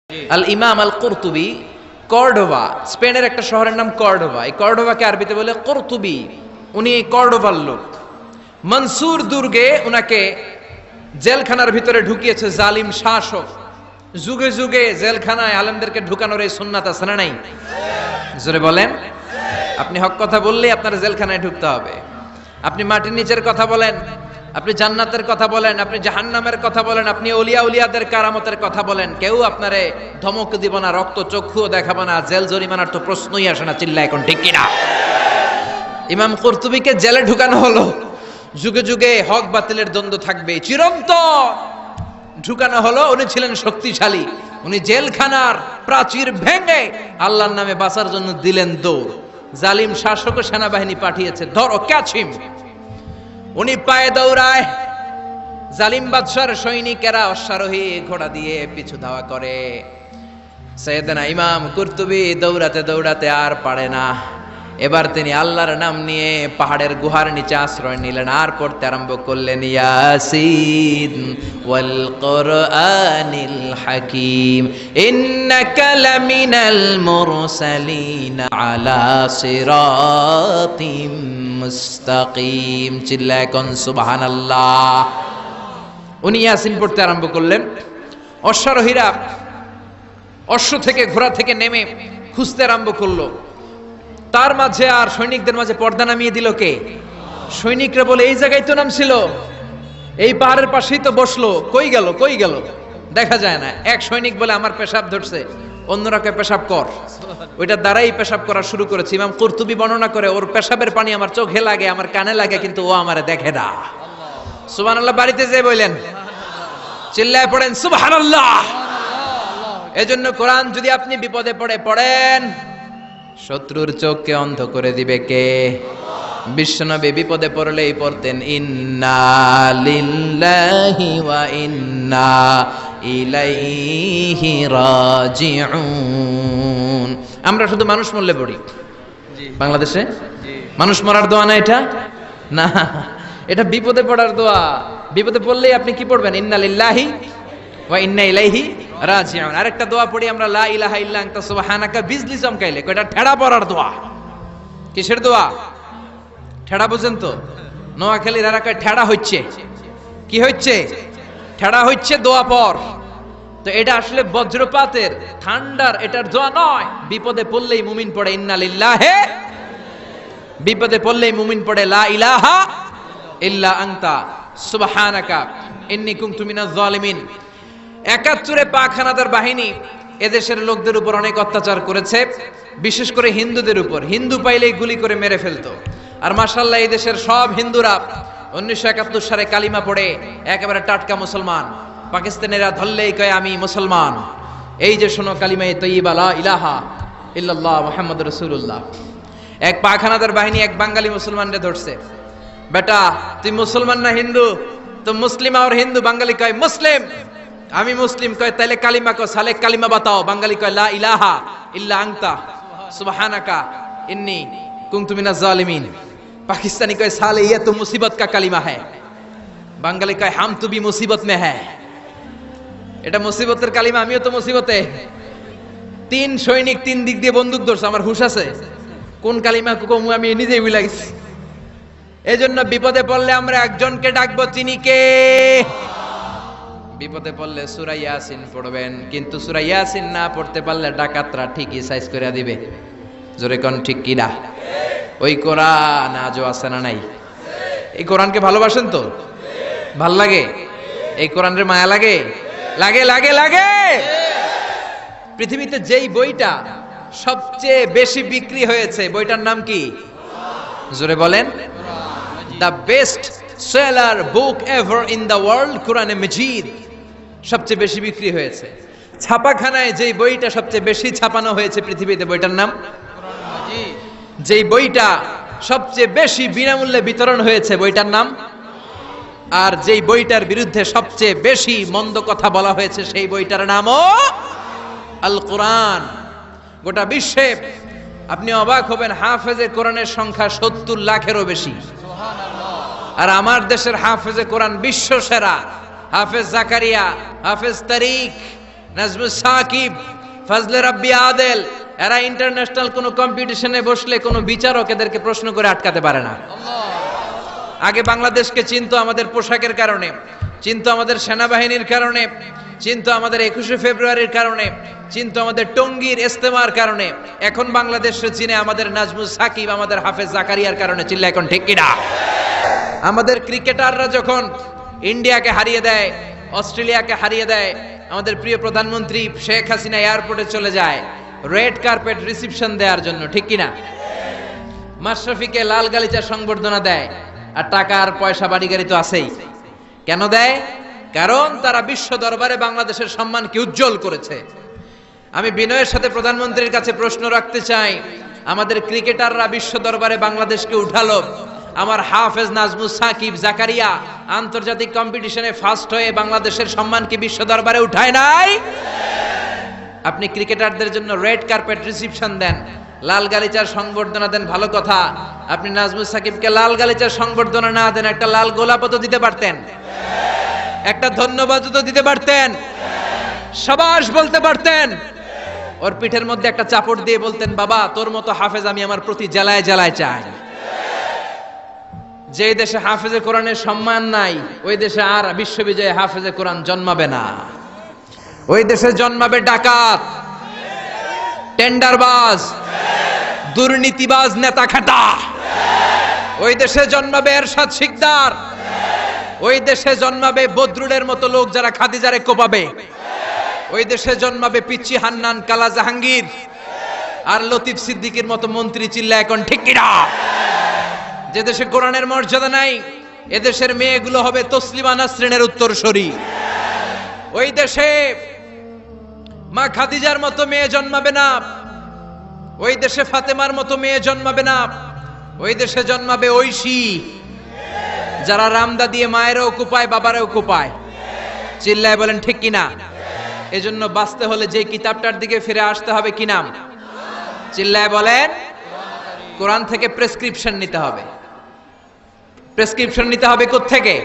আল ইমাম আল কুরতুবি কর্ডোবা, স্পেনের একটা শহরের নাম কর্ডোবা। এই কর্ডোবাকে আরবিতে বলে কুরতুবি। উনি কর্ডোবার লোক। মনসুর দুর্গে উনাকে জেলখানার ভিতরে ঢুকিয়েছে জালিম শাসক। যুগে যুগে জেলখানায় আলেমদেরকে ঢুকানোর এই সুন্নাত আছে না নাই? জোরে বলেন। আপনি হক কথা বললেই আপনার জেলখানায় ঢুকতে হবে। আপনি মাটির নিচের কথা বলেন, আপনি জান্নাতের কথা বলেন, আপনি জাহান্নামের কথা বলেন, আপনি ওলিয়া উলিয়াদের কারামতের কথা বলেন, কেউ আপনারে ধমক দিব না, রক্ত চক্ষুও দেখাবো না, জেল জরিমানার তো প্রশ্নই আসে না। চিল্লা এখন ঠিক কিনা? ইমাম কুরতুবিকে জেলে ঢুকানো হলো। যুগে যুগে হক বাতিলের দ্বন্দ্ব থাকবে, চিরন্তন ঢুকানো হলো। উনি ছিলেন শক্তিশালী। উনি জেলখানার প্রাচীর ভেঙে আল্লাহর নামে বাঁচার জন্য দিলেন দৌড়। জালিম শাসক ও সেনাবাহিনী পাঠিয়েছে, ধরো ক্যাচ হিম। উনি পায়ে দৌড়ায়, জালিম বাদশার সৈনিকেরা অশ্বারোহী ঘোড়া দিয়ে পিছু ধাওয়া করে। সাইয়েদনা ইমাম কুরতুবি দৌড়াতে দৌড়াতে আর পারে না। এবার তিনি আল্লাহর নাম নিয়ে পাহাড়ের গুহার নিচে আশ্রয় নিলেন, আর পড়তে আরম্ভ করলেন ইয়াসিন ওয়াল কুরআনিল হাকীম ইন্নাকা লামিনাল মুরসালিন আলা সিরাতিম মুস্তাকিম। চিল্লায় কোন সুবহানাল্লাহ। উনি ইয়াসিন পড়তে আরম্ভ করলেন। অশ্বারোহীরা অশ্ব থেকে ঘোড়া থেকে নেমে খুঁজতে আরম্ভ করলো। তার মাঝে আর সৈনিকদের মাঝে পর্দা নামিয়ে দিল কে? সৈনিকরা বলে এই জায়গায় তো নাম ছিল, এই পাহাড়ের পাশেই তো বসলো, কই গেল কই গেল, দেখা যায় না। এক সৈনিক বলে আমার পেশাব ধরছে, অন্যরা কে পেশাব কর। ওইটার দ্বারাই পেশাব করা শুরু করেছে। ইমাম কুরতুবি বর্ণনা করে, ওর পেশাবের পানি আমার চোখে লাগে, আমার কানে লাগে, কিন্তু ও আমারে দেখে না। সুবহানাল্লাহ। বাড়িতে যে বললেন, চিল্লায় পড়েন সুবহানাল্লাহ। এজন্য কোরআন যদি আপনি বিপদে পড়ে পড়েন, শত্রুর চোখকে অন্ধ করে দিবে কে? বিশ্বনবী বিপদে পড়লেই পড়তেন ইন্না লিল্লাহি ওয়া ইন্না ইলাইহি রাজিউন। আমরা শুধু মানুষ মরলে পড়ি বাংলাদেশে। মানুষ মরার দোয়া না এটা, না, এটা বিপদে পড়ার দোয়া। বিপদে পড়লেই আপনি কি পড়বেন? ইন্না লিল্লাহি ওয়া ইন্না ইলাইহি রাজিউন। আরেকটা দোয়া পড়ি আমরা, লা ইলাহা ইল্লা আনতা সুবহানাকা, বিজলি চমকাইলে। কয়টা? ঠেড়া পড়ার দোয়া। কিসের দোয়া? ঠেড়া বুঝেন তো? নোয়াখালীর এলাকায় ঠেড়া হচ্ছে। কি হচ্ছে? ঠেড়া হচ্ছে দোয়া পর। তো এটা আসলে বজ্রপাতের ঠান্ডার এটার দোয়া নয়। বিপদে পড়লেই মুমিন পড়ে ইন্না লিল্লাহি, বিপদে পড়লেই মুমিন পড়ে লা ইলাহা ইল্লা আনতা সুবহানাকা ইন্নী কুনতু মিনাজ জালিমিন। ৭১ পাক হানাদার বাহিনী এদেশের লোকদের উপর অনেক অত্যাচার করেছে, বিশেষ করে হিন্দুদের উপর। হিন্দু পাইলেই গুলি করে মেরে ফেলতো। আর মাশাআল্লাহ এই দেশের সব হিন্দুরা ১৯৭১ সালে কালিমা পড়ে একেবারে টাটকা মুসলমান। পাকিস্তানিরা ধরলেই কয় আমি মুসলমান। এই যে শোনো কালিমায়ে তয়্যিবা লা ইলাহা ইল্লাল্লাহ মুহাম্মাদুর রাসূলুল্লাহ। এক পাক হানাদার বাহিনী এক বাঙালি মুসলমানরে ধরছে। বেটা তুই মুসলমান না হিন্দু? তো মুসলিম আর হিন্দু। বাঙালি কয় মুসলিম। আমি মুসলিম। কয় তাইলে কালিমা কো, সালে কালিমা বাতাও। বাঙালি কয় লা ইলাহা ইল্লা আনতা সুবহানাকা ইন্নী কুনতু মিনাজ জালিমিন। পাকিস্তানি কয় সালে ये तो मुसीबत का কালিমা है। বাঙালি কয় হাম তো भी मुसीबत में है। এটা মুসিবতের কালিমা, আমিও তো মুসিবতে। ৩ সৈনিক ৩ দিক দিয়ে বন্দুক ধরছে। আমার হুঁশ আছে কোন কালিমা কমু আমি নিজেই ভুলে গেছি। এজন্য বিপদে পড়লে আমরা একজনকে ডাকবো, চিনি কে? বিপদে পড়লে সূরা ইয়াসিন পড়বেন। কিন্তু সূরা ইয়াসিন না পড়তে পারলে ডাকাতরা ঠিকই সাইজ করে দিবে। জোরে কোন ঠিক কি না? ওই কোরআন আজও আছে না নাই? এই কোরআনকে ভালোবাসেন তো? ভাল লাগে? এই কোরআনের মায়া লাগে? লাগে লাগে লাগে। পৃথিবীতে যেই বইটা সবচেয়ে বেশি বিক্রি হয়েছে বইটার নাম কি? জোরে বলেন। The best seller book ever in the world, কোরআনে মাজিদ সবচেয়ে বেশি বিক্রি হয়েছে। ছাপাখানায় যেই বইটা সবচেয়ে বেশি ছাপানো হয়েছে পৃথিবীতে, বইটার নাম কোরআন মাজিদ। যেই বইটা সবচেয়ে বেশি বিনামূল্যে বিতরণ হয়েছে, বইটার নাম। আর যেই বইটার বিরুদ্ধে সবচেয়ে বেশি মন্দ কথা বলা হয়েছে, সেই বইটার নামও আল কোরআন। গোটা বিশ্বে আপনি অবাক হবেন, হাফেজে কোরআনের সংখ্যা ৭০ লাখেরও বেশি। আর আমার দেশের হাফেজে কোরআন বিশ্ব সেরা। হাফেজ জাকারিয়া, হাফেজ তারিক, নাজমুস সাকিব, ফজলে রাব্বি আদেল, এরা ইন্টারন্যাশনাল কোনো কম্পিটিশনে বসলে কোনো বিচারক এদেরকে প্রশ্ন করে আটকাতে পারে না। আগে বাংলাদেশকে চিনতো আমাদের পোশাকের কারণে, চিনতো আমাদের সেনাবাহিনীর কারণে, চিনতো আমাদের 21শে ফেব্রুয়ারির কারণে, চিনতো আমাদের টঙ্গীর ইস্তেমার কারণে। এখন বাংলাদেশে চিনে আমাদের নাজমুস সাকিব, আমাদের হাফেজ জাকারিয়ার কারণে। চিল্লা এখন ঠিক কিনা? আমাদের ক্রিকেটাররা যখন ইন্ডিয়াকে হারিয়ে দেয়, অস্ট্রেলিয়াকে হারিয়ে দেয়, আমাদের প্রিয় প্রধানমন্ত্রী শেখ হাসিনা এয়ারপোর্টে চলে যায় রেড কার্পেট রিসিপশন দেওয়ার জন্য, ঠিক কিনা? মাশরাফিকে লাল গালিচা সংবর্ধনা দেয়, আর টাকা আর পয়সা বাড়ি গাড়ি তো আছেই। কেন দেয়? কারণ তারা বিশ্ব দরবারে বাংলাদেশের সম্মানকে উজ্জ্বল করেছে। আমি বিনয়ের সাথে প্রধানমন্ত্রীর কাছে প্রশ্ন রাখতে চাই, আমাদের ক্রিকেটাররা বিশ্ব দরবারে বাংলাদেশকে উঠালো, আমার হাফেজ নাজমুস সাকিব জাকারিয়া আন্তর্জাতিক কম্পিটিশনে ফার্স্ট হয়ে বাংলাদেশের সম্মানকে বিশ্ব দরবারে উঠায় নাই? আপনি ক্রিকেটারদের জন্য রেড কার্পেট রিসিপশন দেন, লাল গালিচার সংবর্ধনা দেন, ভালো কথা। আপনি নাজমুস সাকিবকে লাল গালিচার সংবর্ধনা না দেন, একটা লাল গোলাপও তো দিতে পারতেন, একটা ধন্যবাদ তো দিতে পারতেন, সাবাস বলতে পারতেন, ওর পিঠের মধ্যে একটা চাপড় দিয়ে বলতেন, বাবা তোর মতো হাফেজ আমি আমার প্রতি জেলায় জেলায় চাই। যে দেশে হাফেজে কোরআনের সম্মান নাই, ওই দেশে আর বিশ্ববিজয়ে হাফেজে কোরআন জন্মাবে না। ওই দেশে জন্মাবে ডাকাত, টেন্ডারবাজ, দুর্নীতিবাজ, নেতা খাটা। ওই দেশে জন্মাবে এরশাদ শিকদার, ওই দেশে জন্মাবে বদরুলের মতো লোক যারা খাদিজারে কোপাবে। ওই দেশে জন্মাবে পিচ্চি হান্নান, কালা জাহাঙ্গীর আর লতিফ সিদ্দিকীর মতো মন্ত্রী। চিল্লা এখন ঠিক কিনা? যে দেশে কোরআনের মর্যাদা নাই, এদেশের মেয়েগুলো হবে তসলিমা নাসরিনের উত্তরসূরি। ওই দেশে মা খাদিজার মতো মেয়ে জন্মাবে না, ওই দেশে ফাতেমার মতো মেয়ে জন্মাবে না। ওই দেশে জন্মাবে ঐশী, যারা রামদা দিয়ে মায়েরও কুপায়, বাবারও কুপায়। চিল্লায় বলেন ঠিক কিনা? এজন্য বাঁচতে হলে যে কিতাবটার দিকে ফিরে আসতে হবে, কি নাম? চিল্লায় বলেন। কোরআন থেকে প্রেসক্রিপশন নিতে হবে। প্রেসক্রিপশন নিতে হবে কোত্থেকে?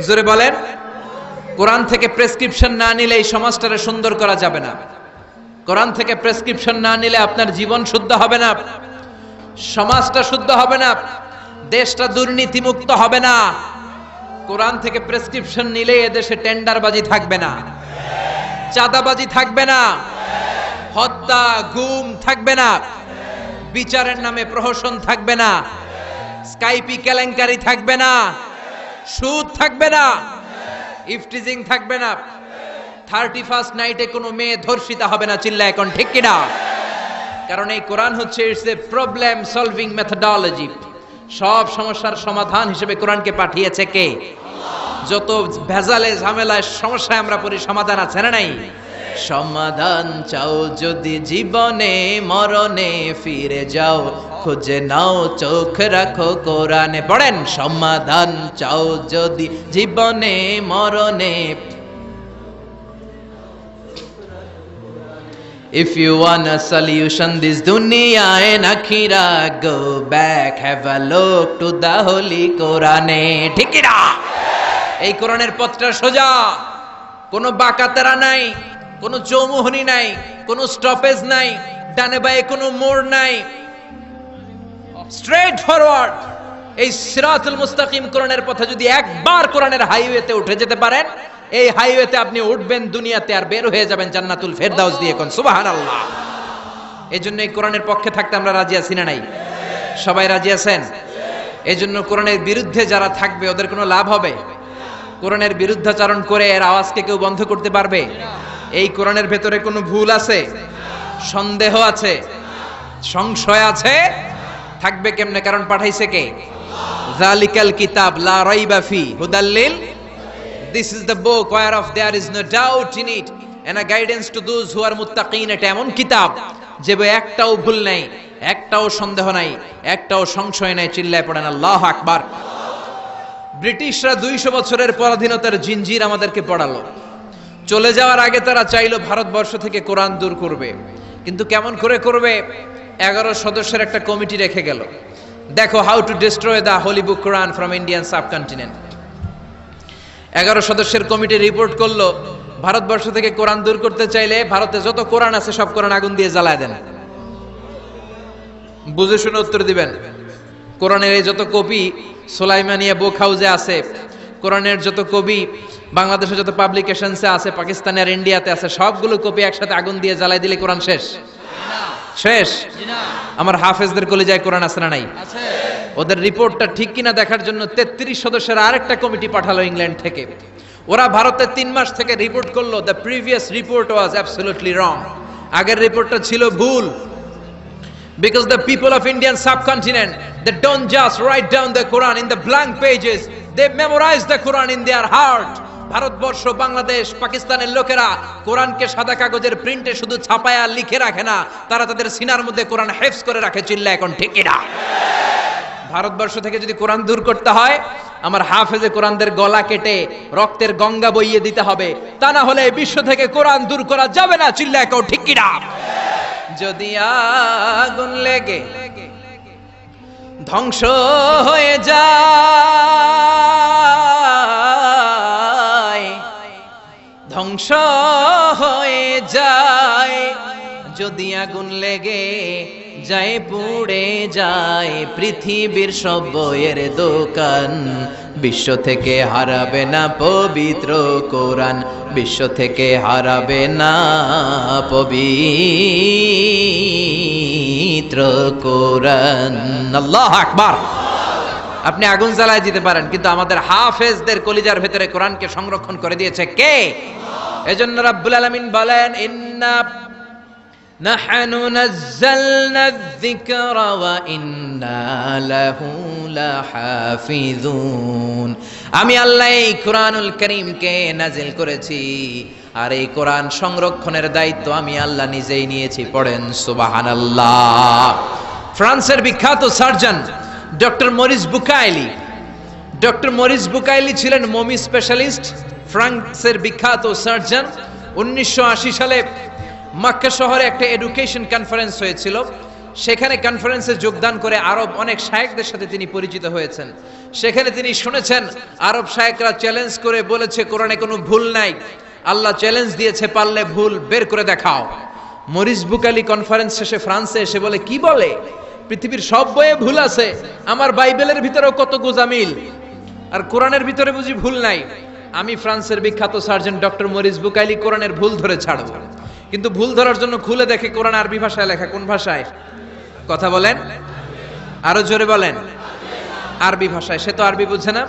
জোরে বলেন। কোরআন থেকে প্রেসক্রিপশন না নিলে এই সমাজটারে সুন্দর করা যাবে না। কোরআন থেকে প্রেসক্রিপশন না নিলে আপনার জীবন শুদ্ধ হবে না, সমাজটা শুদ্ধ হবে না, দেশটা দুর্নীতিমুক্ত হবে না। কোরআন থেকে প্রেসক্রিপশন নিলে এদেশে টেন্ডারবাজি থাকবে না, চাঁদাবাজি থাকবে না, হত্যা গুম থাকবে না, বিচারের নামে প্রহসন থাকবে না, স্কাইপি কেলেঙ্কারি থাকবে না, সুদ থাকবে না, ইফটিজিং থাকবে না, 31st নাইটে কোনো মেয়ে ধর্ষিতা হবে না। চিল্লা এখন ঠিক কিনা? কারণ এই কোরআন হচ্ছে it's a problem solving methodology. সব সমস্যার সমাধান হিসেবে কোরআনকে পাঠিয়েছে কে? যত ভেজালে ঝামেলায় সমস্যায় আমরা পড়ি, সমাধান আছে না নাই? সমাধান চাও যদি জীবনে, মরণে ফিরে যাও, খুঁজে নাও চোখ রাখো কোরআনে। পড়েন, সমাধান চাও যদি জীবনে, মরণে। If you want a solution this dunya and akhirah, go back, have a look to the holy Quran. ঠিক কি না? এই কোরআনের পথটা সোজা, কোনো বাঁকাতেরা নাই, কোনো চৌমুহনী নাই, কোনো স্টপেজ নাই, ডানে বাঁয়ে কোনো মোড় নাই, স্ট্রেট ফরওয়ার্ড। এই সিরাতুল মুস্তাকিম কোরআনের পথে যদি একবার কোরআনের হাইওয়েতে উঠে যেতে পারেন, এই হাইওয়েতে আপনি উঠবেন দুনিয়াতে, আর বের হয়ে যাবেন জান্নাতুল ফেরদাউস দিয়ে। কোন সুবহানাল্লাহ। এই জন্য এই কোরআনের পক্ষে থাকতে আমরা রাজি আছি না নাই? সবাই রাজি আছেন? এই জন্য কোরআনের বিরুদ্ধে যারা থাকবে ওদের কোনো লাভ হবে? কোরআনের বিরুদ্ধাচরণ করে এর আওয়াজকে কেউ বন্ধ করতে পারবে? এই কোরআনের ভেতরে কোনো ভুল আছে, সন্দেহ আছে, সংশয় আছে? থাকবে কেমনে? কারণ পাঠাইছে কে? যালিকাল কিতাব লা রাইবা ফি হুদাল্লিল। This is the book whereof there is no doubt in it and a guidance to those who are muttaqin. এটা এমন কিতাব যে একটাও ভুল নাই, একটাও সন্দেহ নাই, একটাও সংশয় নাই। চিল্লায় পড়েন আল্লাহু আকবার। ব্রিটিশরা 200 বছরের পরাধীনতার জিঞ্জির আমাদেরকে পড়ালো। চলে যাওয়ার আগে তারা চাইলো ভারতবর্ষ থেকে কোরআন দূর করবে, কিন্তু কেমন করে করবে? 11 সদস্যের একটা কমিটি রেখে গেল। দেখো, how to destroy the Holi book Quran from Indian subcontinent. 11 সদস্যের কমিটি রিপোর্ট করলো, ভারতবর্ষ থেকে কোরআন দূর করতে চাইলে ভারতে যত কোরআন আছে সব কোরআন আগুন দিয়ে জ্বালায় দেন। বুঝে শুনে উত্তর দিবেন। কোরআনের এই যত কপি সুলাইমানিয়া বুক হাউসে আছে, কোরআনের যত কপি বাংলাদেশে যত পাবলিকেশনসে আছে, পাকিস্তানে আর ইন্ডিয়াতে আছে, সবগুলো কপি একসাথে আগুন দিয়ে জ্বালাই দিলে কোরআন শেষ? শেষ? আমার হাফেজদের কলিজায় কোরআন আছে না নাই? ওদের রিপোর্টটা ঠিক কিনা দেখার জন্য 33 সদস্যের আরেকটা কমিটি পাঠালো ইংল্যান্ড থেকে। ওরা ভারতে 3 মাস থেকে রিপোর্ট করলো, the previous report was absolutely রং। আগের রিপোর্টটা ছিল ভুল। Because the people of Indian subcontinent, they don't just write down the Quran in the blank pages, they memorize the Quran in their heart. Bharatvarsha, Bangladesh, পাকিস্তানের লোকেরা কোরআনকে সাদা কাগজের প্রিন্টে শুধু ছাপায়া লিখে রাখে না, তারা তাদের সিনার মধ্যে কোরআন হেফজ করে রাখে। চিল্লা এখন ঠিক কিনা? ভারতবর্ষ থেকে যদি কোরআন দূর করতে হয়, আমার হাফেজে কোরআনদের গলা কেটে রক্তের গঙ্গা বইয়ে দিতে হবে, তা না হলে বিশ্ব থেকে কোরআন দূর করা যাবে না। চিল্লা এখন ঠিক কিনা? যদি আগুন লেগে ধ্বংস হয়ে যায়, ধ্বংস হয়ে যায়, যদি আগুন লেগে যায় পুড়ে যায় পৃথিবীর সব বইয়ের দোকান, বিশ্ব থেকে হারাবে না পবিত্র কোরআন, বিশ্ব থেকে হারাবে না পবিত্র কোরআন। আল্লাহু আকবার। আপনি আগুন জ্বালায় দিতে পারেন, কিন্তু আমাদের হাফেজদের কলিজার ভেতরে কোরআনকে সংরক্ষণ করে দিয়েছে কে? এজন্য রাব্বুল আলামিন বলেন, ইন্না নাহনু নাযালনা যিকরা ওয়া ইন্না লাহু লাহাফিজুন। আমি আল্লাহ এই কোরআনুল কারীমকে নাজিল করেছি, আর এই কোরআন সংরক্ষণের দায়িত্ব আমি আল্লাহ নিজেই নিয়েছি। পড়েন সুবহানাল্লাহ। ফ্রান্সের বিখ্যাত surgeon doctor Morris Bucaille, doctor Morris Bucaille ছিলেন মমি স্পেশালিস্ট, ফ্রান্সের বিখ্যাত সার্জন। 1980 সালে মক্কা শহরে একটা এডুকেশন কনফারেন্স হয়েছিল। সেখানে কনফারেন্সে যোগদান করে আরব অনেক শায়েখদের সাথে তিনি পরিচিত হয়েছেন। সেখানে তিনি শুনেছেন আরব শায়েখরা চ্যালেঞ্জ করে বলেছে কোরআনে কোনো ভুল নাই। আল্লাহ চ্যালেঞ্জ দিয়েছে, পারলে ভুল বের করে দেখাও। মরিস বুকাইলি কনফারেন্স শেষে ফ্রান্সে এসে বলে, কি বলে? পৃথিবীর সব বইয়ে ভুল আছে, আমার বাইবেলের ভিতরেও কত গোজামিল, আর কোরআনের ভিতরে বুঝি ভুল নাই? আমি ফ্রান্সের বিখ্যাত সার্জন ডক্টর মরিস বুকাইলি কোরআনের ভুল ধরে ছাড়ব। কিন্তু ভুল ধরার জন্য খুলে দেখে কোরআন আরবি ভাষায় লেখা। কোন ভাষায়? কথা বলেন, আরো জোরে বলেন। আরবি ভাষায়। সে তো আরবি বুঝে না।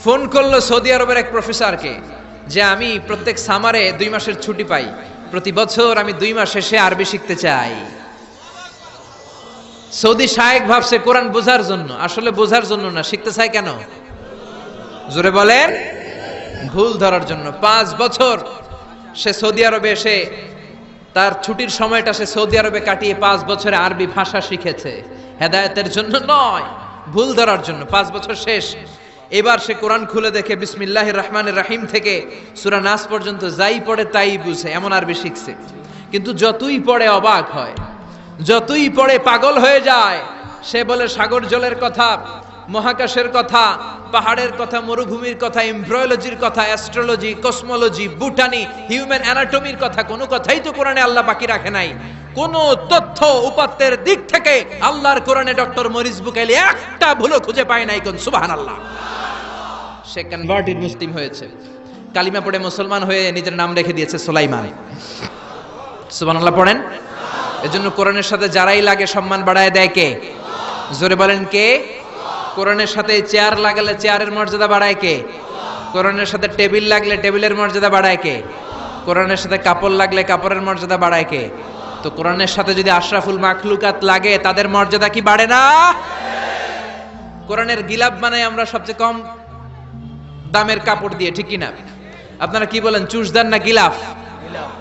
ফোন করলো সৌদি আরবের এক প্রফেসরকে, যে আমি প্রত্যেক সামারে 2 মাসের ছুটি পাই, প্রতি বছর আমি 2 মাস শেষে আরবি শিখতে চাই। সৌদি শায়েখ ভাবছে কোরআন বোঝার জন্য, আসলে বোঝার জন্য না। শিখতে চায় কেন? জোরে বলেন। ভুল ধরার জন্য। 5 বছর সে সৌদি আরবে এসে তার ছুটির সময়টা সে সৌদি আরবে কাটিয়ে 5 বছরে আরবি ভাষা শিখেছে। হেদায়েতের জন্য নয়, ভুল ধরার জন্য। 5 বছর শেষ। এবার সে কোরআন খুলে দেখে বিসমিল্লাহির রহমানির রহিম থেকে সূরা নাস পর্যন্ত যাই পড়ে তাই বুঝে, এমন আরবি শিখছে। কিন্তু যতই পড়ে অবাক হয়, যতই পড়ে পাগল হয়ে যায়। সে বলে সাগর জলের কথা, মহাকাশের কথা, পাহাড়ের কথা, মরুভূমির কথা, এমব্রয়োলজির কথা, অ্যাস্ট্রোলজি, কসমোলজি, বুটানি, হিউম্যান অ্যানাটমির কথা, কোনো কথাই তো কোরআনে আল্লাহ বাকি রাখে নাই। কোন তথ্য উপাত্তের দিক থেকে আল্লাহর কোরআনে ডক্টর মরিস বুকাইলি একটা ভুলও খুঁজে পায় নাই। কোন সুবহানাল্লাহ। সে কনভার্টেড মুসলিম হয়েছে, কালিমা পড়ে মুসলমান হয়ে নিজের নাম রেখে দিয়েছে সুলাইমান। সুবহানাল্লাহ পড়েন। এজন্য কোরআনের সাথে যারাই লাগে সম্মান বাড়ায় দেয় কে? জোরে বলেন কে? কোরআনের সাথে চেয়ার লাগালে চেয়ারের মর্যাদা বাড়ায় কে? কোরআনের সাথে টেবিল লাগলে টেবিলের মর্যাদা বাড়ায় কে? কোরআনের সাথে কাপড় লাগলে কাপড়ের মর্যাদা বাড়ায় কে? তো কোরআনের সাথে যদি আশরাফুল মাখলুকাত লাগে, তাদের মর্যাদা কি বাড়ে না? কোরআনের গিলাফ বানাই আমরা সবচেয়ে কম দামের কাপড় দিয়ে, ঠিক কিনা? আপনারা কি বলেন, চুষদার না গিলাফ?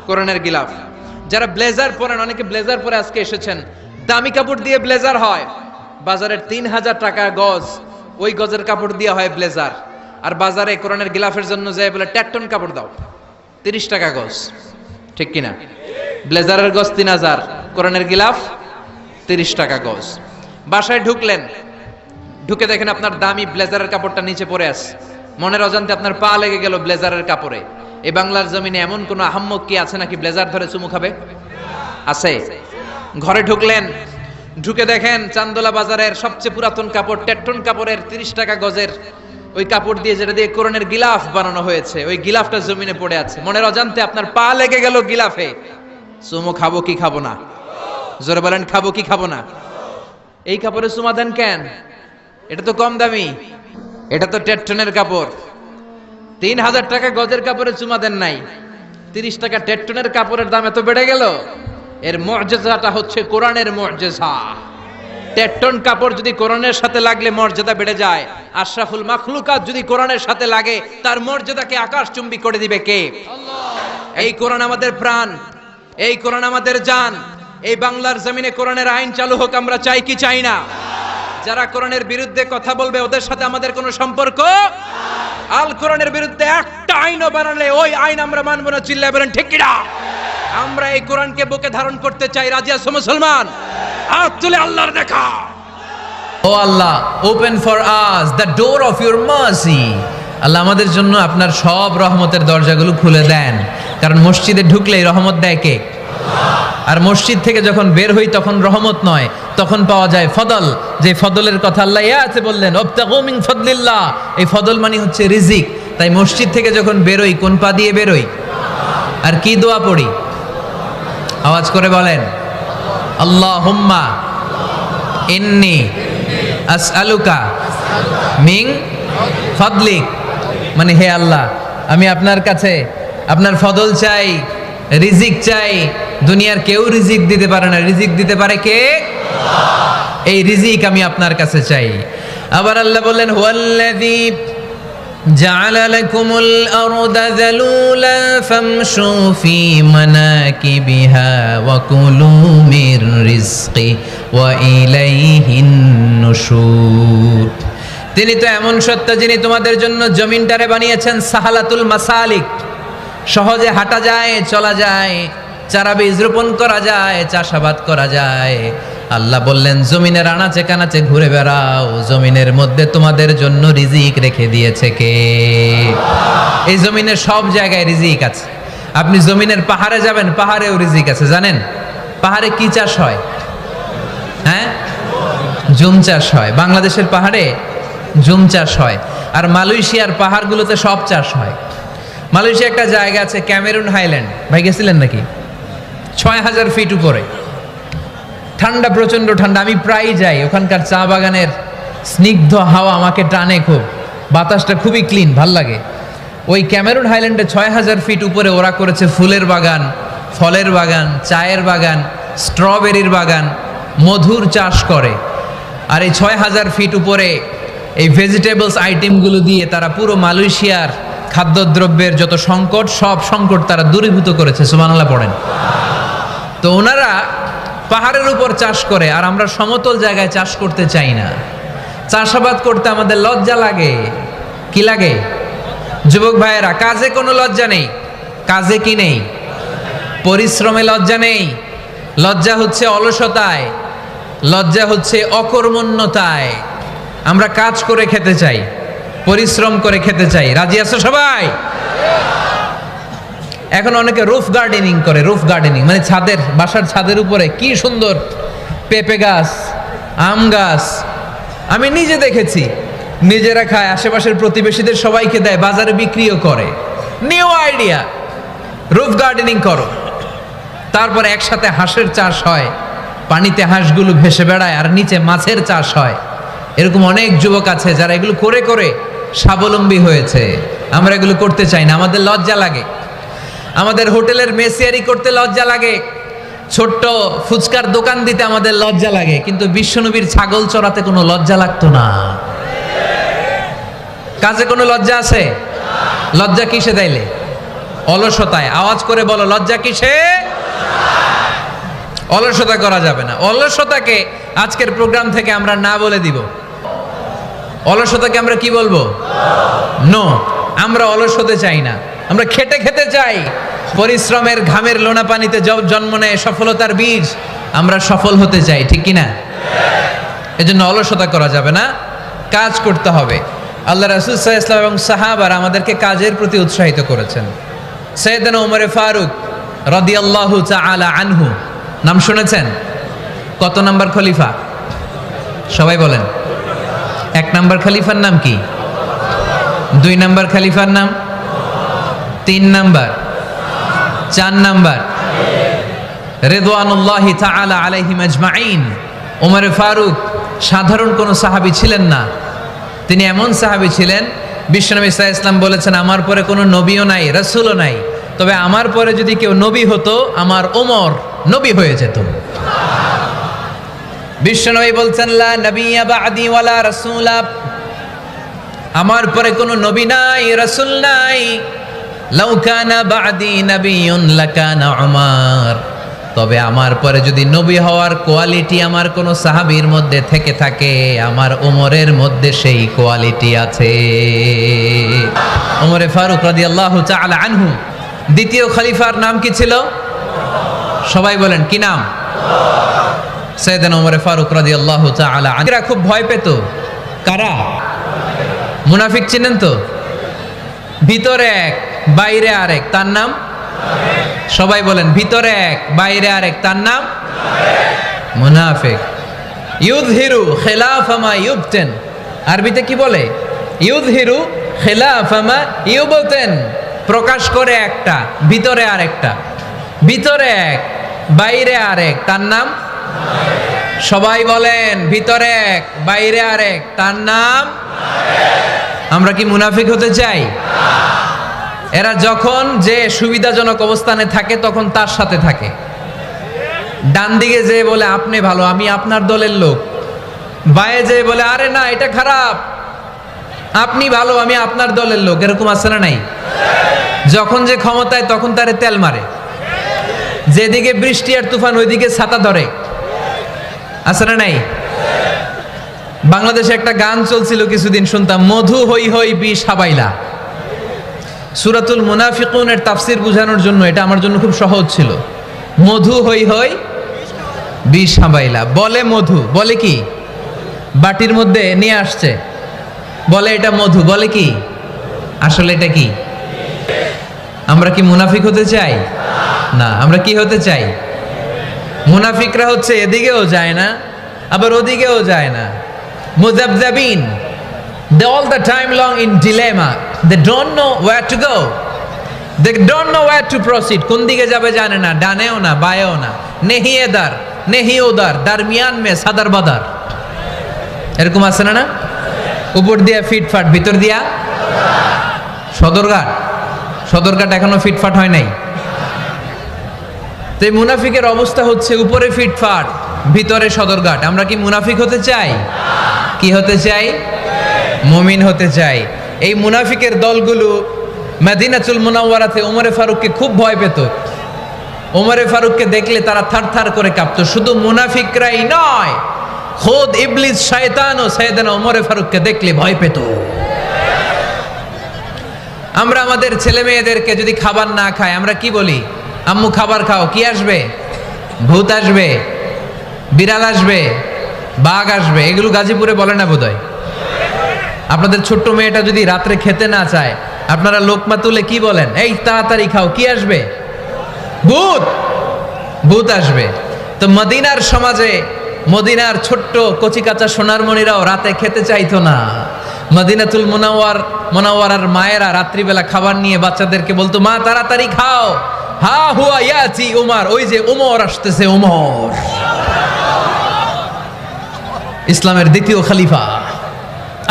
কোরআনের গিলাফ। যারা ব্লেজার পরেন, অনেকে ব্লেজার পরে আজকে এসেছেন, দামি কাপড় দিয়ে ব্লেজার হয় বাজারের 3000 টাকা গজ, ওই গজের কাপড় দিয়ে হয় ব্লেজার। আর বাজারে কোরআনের গিলাফের জন্য যায় বলে ট্যাকটন কাপড় দাও, 30 টাকা গজ, ঠিক কিনা? ব্লেজারের গজ 3000, কোরআনের গিলাফ 30 টাকা গজ। বাসায় ঢুকলেন, ঢুকে দেখেন আপনার দামি ব্লেজারের কাপড়টা নিচে পড়ে আছে, মনের অজান্তে আপনার পা লেগে গেল ব্লেজারের কাপড়ে। এই বাংলার জমিনে এমন কোন আহাম্মক কি আছে নাকি ব্লেজার ধরে চুমু খাবে? আছে? ঘরে ঢুকলেন, ঢুকে দেখেন চান্দোলা বাজারের সবচেয়ে পুরাতন কাপড়, টেট্টন কাপড়ের 30 টাকা গজের ওই কাপড় দিয়ে, যেটা দিয়ে কোরআনের গিলাফ বানানো হয়েছে, ওই গিলাফটা জমিনে পড়ে আছে। মনের অজান্তে আপনার পা লেগে গেল গিলাফে। চুমু খাবো কি খাবো না? জোরে বলেন, খাবো কি খাবো না? এই কাপড়ে চুমা দেন কেন? এটা তো কম দামি, এটা তো টেট্টনের কাপড়। 3000 টাকা গজের কাপড়ে চুমা দেন নাই, 30 টাকা টেট্টনের কাপড়ের দাম এত বেড়ে গেল। এর মুআজিজাটা হচ্ছে কোরআনের মুআজিজা। টেট্টন কাপড় যদি কোরআনের সাথে লাগলে মর্যাদা বেড়ে যায়, আশরাফুল মাখলুকাত যদি কোরআনের সাথে লাগে, তার মর্যাদাকে আকাশচুম্বী করে দিবে কে? আল্লাহ। এই কোরআন আমাদের প্রাণ, এই কোরআন আমাদের জান। এই বাংলার জমিনে কোরআনের আইন চালু হোক, আমরা চাই কি চাই না? যারা কোরআনের বিরুদ্ধে কথা বলবে ওদের সাথে আমাদের কোনো সম্পর্ক? আল কোরআনের বিরুদ্ধে একটা আইনও বানালে ওই আইন আমরা মানব না। চিল্লায় বলেন ঠিক কি না? আমরা এই কোরআনকে বুকে ধারণ করতে চাই। রাজি আছো মুসলমান? হাত তুলে আল্লাহর দেখা। ও Allah, open for us the door of your mercy. Allah আমাদের জন্য আপনার সব রহমতের দরজাগুলো খুলে দেন, কারণ মসজিদে ঢুকলেই রহমত দেয় কে? আর মসজিদ থেকে যখন বের হই তখন রহমত নয়, তখন পাওয়া যায় ফদল। যে ফদলের কথা আল্লাহ ইয়াতে বললেন, ওয়াবতাগু মিন ফাদলিল্লাহ। এই ফদল মানে হচ্ছে রিজিক। তাই মসজিদ থেকে যখন বেরোই কোন পা দিয়ে বেরোই? আর কি দোয়া পড়ি? আওয়াজ করে বলেন, আল্লাহুম্মা ইন্নী আসআলুকা মিন ফাদলিক। মানে হে আল্লাহ, আমি আপনার কাছে আপনার ফদল চাই, রিজিক চাই। দুনিয়ার কেউ রিজিক দিতে পারে না, রিজিক দিতে পারে কে? এই রিজিক আমি আপনার কাছে চাই। আবার আল্লাহ বললেন, হুয়াল্লাযী জাআলা লাকুমুল আরদা যালুলা ফামশু ফি মানাকিবিহা ওয়া কুলু মির রিজকি ওয়া ইলাইহিন নুশুর। তিনি তো এমন সত্তা যিনি তোমাদের জন্য জমিনটারে বানিয়েছেন সাহালাতুল মাসালিক, সহজে হাঁটা যায়, চলা যায়, চারা বীজ রোপণ করা যায়, চাষাবাদ করা যায়। আল্লাহ বললেন, জমিনের আনাচে কানাচে ঘুরে বেড়াও, জমিনের মধ্যে তোমাদের জন্য রিজিক রেখে দিয়েছে কে? এই জমিনের সব জায়গায় রিজিক আছে। আপনি জমিনের পাহাড়ে যাবেন, পাহাড়েও রিজিক আছে। জানেন পাহাড়ে কি চাষ হয়? হ্যাঁ, জুম চাষ হয়। বাংলাদেশের পাহাড়ে জুম চাষ হয়, আর মালয়েশিয়ার পাহাড়গুলোতে সব চাষ হয়। মালয়েশিয়া একটা জায়গা আছে ক্যামেরুন হাইল্যান্ড, ভাই গেছিলেন নাকি? 6000 ফিট উপরে, ঠান্ডা, প্রচন্ড ঠান্ডা। আমি প্রায় যাই, ওখানকার চা বাগানের স্নিগ্ধ হাওয়া আমাকে টানে খুব, বাতাসটা খুবই ক্লিন, ভাল লাগে। ওই ক্যামেরুন হাইল্যান্ডে 6000 ফিট উপরে ওরা করেছে ফুলের বাগান, ফলের বাগান, চায়ের বাগান, স্ট্রবেরির বাগান, মধুর চাষ করে। আর এই 6000 ফিট উপরে এই ভেজিটেবলস আইটেমগুলো দিয়ে তারা পুরো মালয়েশিয়ার খাদ্যদ্রব্যের যত সংকট, সব সংকট তারা দূরীভূত করেছে। সুবহানাল্লাহ পড়েন। তো ওনারা পাহাড়ের উপর চাষ করে, আর আমরা সমতল জায়গায় চাষ করতে চাই না। চাষাবাদ করতে আমাদের লজ্জা লাগে। কি লাগে? যুবক ভাইয়েরা, কাজে কোনো লজ্জা নেই। কাজে কি নেই? পরিশ্রমে লজ্জা নেই। লজ্জা হচ্ছে অলসতায়, লজ্জা হচ্ছে অকর্মণ্যতায়। আমরা কাজ করে খেতে চাই, পরিশ্রম করে খেতে চাই। রাজি আছো সবাই? এখন অনেকে রুফ গার্ডেনিং করে। রুফ গার্ডেনিং মানে ছাদের, বাসার ছাদের উপরে কি সুন্দর পেঁপে গাছ, আম গাছ। আমি নিজে দেখেছি, নিজেরা খায়, আশেপাশের প্রতিবেশীদের সবাইকে দেয়, বাজারে বিক্রিও করে। নিউ আইডিয়া, রুফ গার্ডেনিং করো। তারপর একসাথে হাঁসের চাষ হয়, পানিতে হাঁসগুলো ভেসে বেড়ায়, আর নিচে মাছের চাষ হয়। এরকম অনেক যুবক আছে যারা এগুলো করে করে স্বাবলম্বী হয়েছে। আমরা এগুলো করতে চাই না, আমাদের লজ্জা লাগে। আমাদের হোটেলের মেসিয়ারি করতে লজ্জা লাগে, ছোট্ট ফুচকার দোকান দিতে আমাদের লজ্জা লাগে, কিন্তু বিশ্বনবীর ছাগল চড়াতে কোনো লজ্জা লাগতো না। কাজে কোনো লজ্জা আছে? লজ্জা কিসে তাইলে? অলসতায়। আওয়াজ করে বলো, লজ্জা কিসে? অলসতা করা যাবে না। অলসতাকে আজকের প্রোগ্রাম থেকে আমরা না বলে দিব। অলসতাকে আমরা কি বলবো? নো। আমরা অলস হতে চাই না, আমরা খেটে খেতে চাই। পরিশ্রমের ঘামের লোনা পানিতে জন্ম নেয় সফলতার বীজ। আমরা সফল হতে চাই, ঠিক কিনা? এজন্য অলসতা করা যাবে না, কাজ করতে হবে। আল্লাহ রাসূল সাল্লাল্লাহু আলাইহি ওয়াসাল্লাম এবং সাহাবারা আমাদেরকে কাজের প্রতি উৎসাহিত করেছেন। সাইয়েদনা ওমর ফারুক রাদিয়াল্লাহু তাআলা আনহু নাম শুনেছেন? কত নাম্বার খলিফা? সবাই বলেন। 1 নাম্বার খলিফার নাম কি? 2 নাম্বার খলিফার নাম? 3 নাম্বার? 4 নাম্বার? রিদওয়ানুল্লাহি তাআলা আলাইহিম আজমাইন। ওমর ফারুক সাধারণ কোন সাহাবী ছিলেন না, তিনি এমন সাহাবী ছিলেন, বিশ্বনবী সাল্লাল্লাহু আলাইহি ওয়াসাল্লাম বলেছেন আমার পরে কোনো নবীও নাই, রাসূলও নাই, তবে আমার পরে যদি কেউ নবী হতো আমার ওমর নবী হয়ে যেত। বিশ্বনবী বলছেন লা নবিয়্যা বা'দি ওয়ালা রাসূলা, আমার পরে কোনো নবী নাই, রাসূল নাই। লাউ কানা বা'দি নাবিয়্যুন লাকানা উমর, তবে আমার পরে যদি নবী হওয়ার কোয়ালিটি আমার কোনো সাহাবীর মধ্যে থেকে থাকে, আমার ওমরের মধ্যে সেই কোয়ালিটি আছে। ওমরে ফারুক রাদিয়াল্লাহু তাআলা আনহু দ্বিতীয় খলিফার নাম কি ছিল? সবাই বলেন, কি নাম? সাইয়েদনা ওমর ফারুক রাদিয়াল্লাহু তাআলা আনহু। এরা খুব ভয় পেত। কারা? মুনাফিক চিনেন তো? ভিতরে এক বাইরে আরেক, তার নাম? সবাই বলেন, ভিতরে এক বাইরে আরেক, তার নাম মুনাফিক। ইউযহিরু খিলাফা মা ইউবতিন, আরবিতে কি বলে? ইউযহিরু খিলাফা মা ইউবতিন, প্রকাশ করে একটা, ভিতরে আরেকটা। ভিতরে এক বাইরে আরেক, তার নাম? সবাই বলেন, ভিতরে এক বাইরে আরেক, তার নাম? আমরা কি মুনাফিক হতে চাই? এরা যখন যে সুবিধাজনক অবস্থানে থাকে তখন তার সাথে থাকে। ডান দিকে যে বলে আপনি ভালো, আমি আপনার দলের লোক। বায়ে যে বলে আরে না এটা খারাপ, আপনি ভালো, আমি আপনার দলের লোক। এরকম আছে না নাই? যখন যে ক্ষমতায় তখন তারে তেল মারে, যেদিকে বৃষ্টি আর তুফান ওইদিকে ছাতা ধরে। আছে না নাই? বাংলাদেশে একটা গান চলছিল কিছুদিন, শুনতাম, মধু হই হই বিষ হাবাইলা। সূরাতুল মুনাফিকুনের তাফসীর বোঝানোর জন্য এটা আমার জন্য খুব সহজ ছিল। মধু হই হই বিষ হাবাইলা, বলে মধু, বলে কি? বাটির মধ্যে নিয়ে আসছে, বলে এটা মধু, বলে কি? আসলে এটা কি? আমরা কি মুনাফিক হতে চাই? না। আমরা কি হতে চাই? মুনাফিকরা হচ্ছে এদিকেও যায় না আবার ওদিকেও যায় না, মুযাবযাবিন। They all the time long in dilemma. They don't know where to go. They don't know where to proceed. কোন দিকে যাবে জানে না, ডানেও না বায়েও না। নেহি এদার নেহি ওদার, দারমিয়ান মে সাদার বাদার। এরকম আছে না? না, উপর দিয়া ফিটফাট, ভিতর দিয়া সদরঘাট। সদরঘাট এখনো ফিটফাট হয় নাই। তো এই মুনাফিকের অবস্থা হচ্ছে উপরে ফিটফাট, ভিতরে সদরঘাট। আমরা কি মুনাফিক হতে চাই? কি হতে চাই? মুমিন হতে চাই। এই মুনাফিকের দলগুলো মদিনাতুল মুনাওয়ারাতে ওমরে ফারুককে খুব ভয় পেত। ওমরে ফারুককে দেখলে তারা থারথার করে কাঁপতো। শুধু মুনাফিকরাই নয়, খোদ ইবলিস শয়তানও সাইয়েদনা ওমরে ফারুককে দেখলে ভয় পেত। আমরা আমাদের ছেলে মেয়েদেরকে যদি খাবার না খায় আমরা কি বলি? আম্মু খাবার খাও। কি আসবে? ভূত আসবে, বিড়াল আসবে, বাঘ আসবে। এগুলো গাজীপুরে বলে না বোধহয়। আপনাদের ছোট্ট মেয়েটা যদি রাত্রে খেতে না চায়, আপনারা লোকমা তুলে কি বলেন? এই তাড়াতাড়ি খাও। কি আসবে? ভূত। ভূত আসবে। তো মদিনার সমাজে মদিনার ছোট্ট কচিকাচা সোনারমণিরাও রাতে খেতে চাইতো না। মদিনাতুল মুনাওয়ারার মায়েরা রাত্রিবেলা খাবার নিয়ে বাচ্চাদেরকে বলতো, মা তাড়াতাড়ি খাও, হা হুয়া ইয়াতি উমর, ওই যে উমর আসতেছে। উমর ইসলামের দ্বিতীয় খলিফা।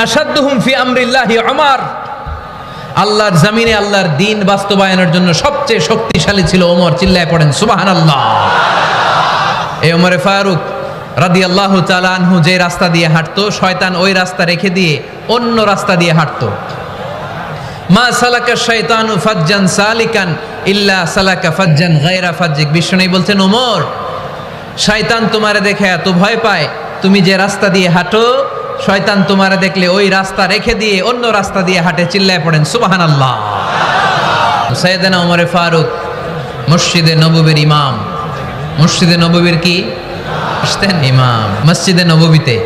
আসাদুহুম ফি আমরিল্লাহি উমর, আল্লাহর জমিনে আল্লাহর দ্বীন বাস্তবায়নের জন্য সবচেয়ে শক্তিশালী ছিল ওমর। চিল্লায় পড়েন সুবহানাল্লাহ। এই ওমরে ফারুক রাদিয়াল্লাহু তাআলা আনহু যে রাস্তা দিয়ে হাঁটতো, শয়তান ওই রাস্তা রেখে দিয়ে অন্য রাস্তা দিয়ে হাঁটতো। মা সালাকা শাইতানু ফাজ্জান সালিকান ইল্লা সালাকা ফাজ্জান গায়রা ফাজ্জিক। বিষ্ণু বলছেন, ওমর, শয়তান তোমারে দেখে এত ভয় পায়, তুমি যে রাস্তা দিয়ে হাঁটো শয়তান তোমারে দেখলে ওই রাস্তা রেখে দিয়ে অন্য রাস্তা দিয়ে হাঁটে। চিল্লায় পড়েন সুবহানাল্লাহ। সাইয়েদনা ওমরে ফারুক মসজিদে নববীর ইমাম। মসজিদে নববীর কি? ইমাম। মসজিদে নববীতে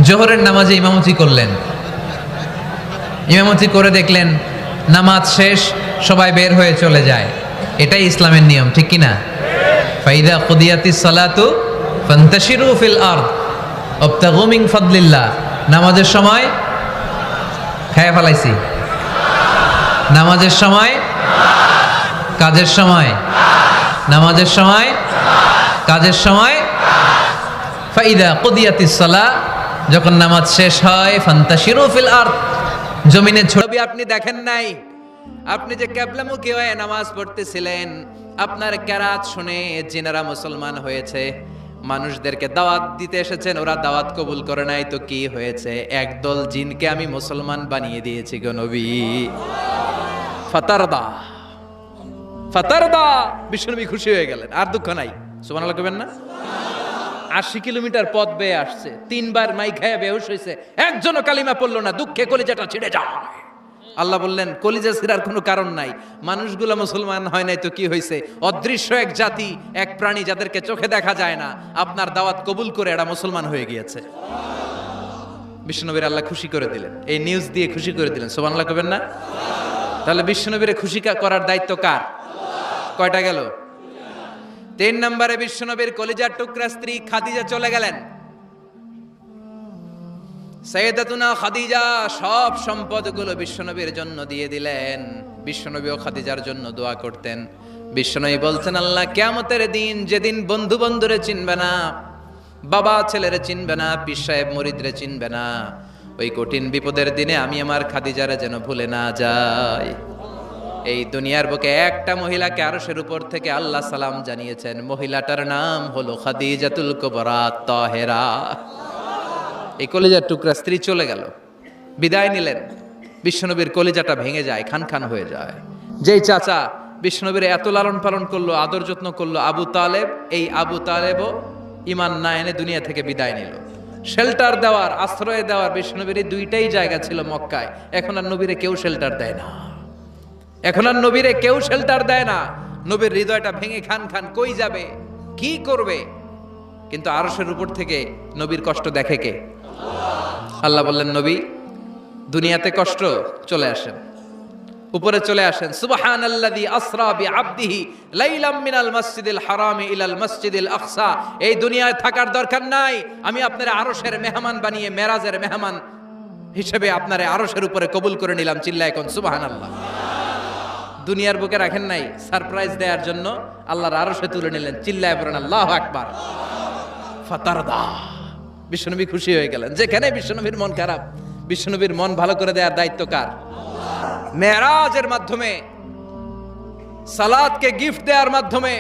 জোহরের নামাজে ইমামতি করলেন। ইমামতি করে দেখলেন নামাজ শেষ, সবাই বের হয়ে চলে যায়। এটাই ইসলামের নিয়ম, ঠিক কি না? ফাইদা কুদিয়াতিস সালাতু ফান্তাশিরু ফিল আরদ ওয়াবতাগু মিন ফাদলিল্লাহ। নামাজের সময় খেয়ে ফেলাইছি, নামাজের সময়, কাজের সময়, নামাজের সময়, কাজের সময়। ফাইদা কুদিয়াতিস সালাহ, যখন নামাজ শেষ হয়, ফান্তাশিরু ফিল আরদ, জমিনে ছড়াবি। আপনি দেখেন নাই, আপনি যে কিবলামুখী হয়ে নামাজ পড়তেছিলেন, আপনার কেরাত শুনে জিনেরা মুসলমান হয়েছে, মানুষদেরকে দাওয়াত দিতে এসেছেন, ওরা দাওয়াত কবুল করে নাই, তো কি হয়েছে? একদল জিনকে আমি মুসলমান বানিয়ে দিয়েছি গো নবী। ফাতারদা ফাতারদা, বিশ্বনবী খুশি হয়ে গেলেন, আর দুঃখ নাই। সুবহানাল্লাহ কইবেন না? 80 কিলোমিটার পথ বেয়ে আসছে, 3 বার মাই খায়া বেহুশ হয়েছে, একজনও কালিমা পড়লো না, দুঃখে কলিজাটা ছিঁড়ে যায়। আল্লাহ বললেন কলিজা ছিঁড়ার কোনো কারণ নাই, মানুষগুলো মুসলমান হয় নাই তো কি হয়েছে? অদৃশ্য এক জাতি, এক প্রাণী যাদেরকে চোখে দেখা যায় না, আপনার দাওয়াত কবুল করে এরা মুসলমান হয়ে গিয়েছে। বিশ্বনবীর আল্লাহ খুশি করে দিলেন, এই নিউজ দিয়ে খুশি করে দিলেন। সুবহানাল্লাহ কইবেন না? তাহলে বিশ্বনবীরে খুশি করার দায়িত্ব কার? কয়টা গেল? 3 নম্বরে বিশ্বনবীর কলিজার টুকরা স্ত্রী খাদিজা চলে গেলেন। সাইয়েদাতুনা খাদিজা সব সম্পদগুলো বিশ্বনবীর জন্য দিয়ে দিলেন। বিশ্বনবীও খাদিজার জন্য দোয়া করতেন। বিশ্বনবী বলছেন, আল্লাহ কিয়ামতের দিন, যেদিন বন্ধু বন্ধুরে চিনবে না, বাবা ছেলেরে চিনবে না, পীর সাহেব মুরিদরে চিনবে না, ওই কঠিন বিপদের দিনে আমি আমার খাদিজারে যেন ভুলে না যাই। এই দুনিয়ার বুকে একটা মহিলাকে আরশের উপর থেকে আল্লাহ সালাম জানিয়েছেন, মহিলাটার নাম হলো খাদিজাতুল কুবরা তাহেরা। এই কলিজার টুকরা স্ত্রী চলে গেল, বিদায় নিলেন। বিশ্বনবীর কলিজাটা ভেঙে যায়, খান খান হয়ে যায়। যেই চাচা বিশ্বনবীর এত লালন পালন করলো, আদর যত্ন করলো, আবু তালেব, এই আবু তালেবও ঈমান না এনে দুনিয়া থেকে বিদায় নিল। শেল্টার দেওয়ার, আশ্রয় দেওয়ার বিশ্বনবীর এই দুইটাই জায়গা ছিল মক্কায়। এখন আর নবীরে কেউ শেল্টার দেয় না, এখন আর নবীরে কেউ শেল্টার দেয় না। নবীর হৃদয়টা ভেঙে খান খান, কই যাবে, কি করবে? কিন্তু আরশের উপর থেকে নবীর কষ্ট দেখে কে? আল্লাহ বললেন, নবী দুনিয়াতে কষ্ট, চলে আসেন, উপরে চলে আসেন। সুবহানাল্লাযী আসরা বিআবদিহি লাইলাম মিনাল মাসজিদিল হারামি ইলাল মাসজিদিল আকসা। এই দুনিয়ায় থাকার দরকার নাই, আমি আপনারে আরশের মেহমান বানিয়ে মেরাজের মেহমান হিসেবে আপনারে আরশের উপরে কবুল করে নিলাম। চিল্লায় কোন সুবহানাল্লাহ। দুনিয়ার বুকে রাখেন নাই, সারপ্রাইজ দেওয়ার জন্য আল্লাহর আরশে তুলে নিলেন। চিল্লায় পড়েন আল্লাহু আকবার। ফাতারদা, বিশ্বনবী খুশি হয়ে গেলেন। যেখানে বিশ্বনবীর মন খারাপ, বিশ্বনবীর মন ভালো করে দেওয়ার দায়িত্ব কার? মেরাজের মাধ্যমে, সালাতকে গিফট দেওয়ার মাধ্যমে,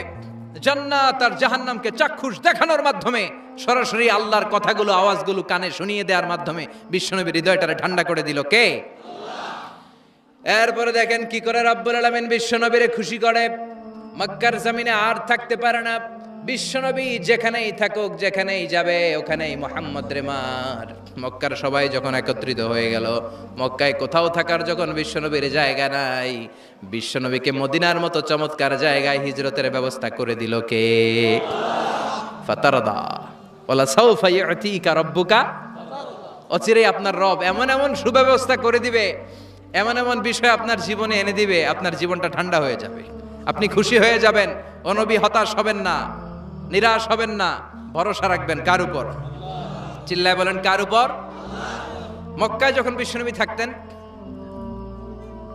জান্নাত আর জাহান্নামকে চাক্ষুষ দেখানোর মাধ্যমে, সরাসরি আল্লাহর কথাগুলো, আওয়াজগুলো কানে শুনিয়ে দেওয়ার মাধ্যমে বিশ্বনবীর হৃদয়টারে ঠান্ডা করে দিল কে? এরপরে দেখেন কি করে রব্বুল আলামিন বিশ্বনবীরে খুশি করে। মক্কার জমিনে আর থাকতে পারে না, বিশ্বনবী যেখানেই থাকুক, যেখানেই যাবে, ওখানেই মুহাম্মদ রে মার। মক্কার সবাই যখন একত্রিত হয়ে গেল, মক্কায় কোথাও থাকার যখন বিশ্বনবীর জায়গা নাই, বিশ্বনবীকে মদিনার মতো চমৎকার জায়গায় হিজরতের ব্যবস্থা করে দিল কে? ফাতারদা ওয়ালা সাউফা ইউতিকা রাব্বুকা। অচিরেই আপনার রব এমন এমন সুব্যবস্থা করে দিবে, এমন এমন বিষয় আপনার জীবনে এনে দিবে, আপনার জীবনটা ঠান্ডা হয়ে যাবে, আপনি খুশি হয়ে যাবেন। ও নবী, হতাশ হবেন না, নিরাশ হবেন না, ভরসা রাখবেন কার উপর? চিল্লায় বলেন কার উপর? মক্কায় যখন বিশ্বনবী থাকতেন,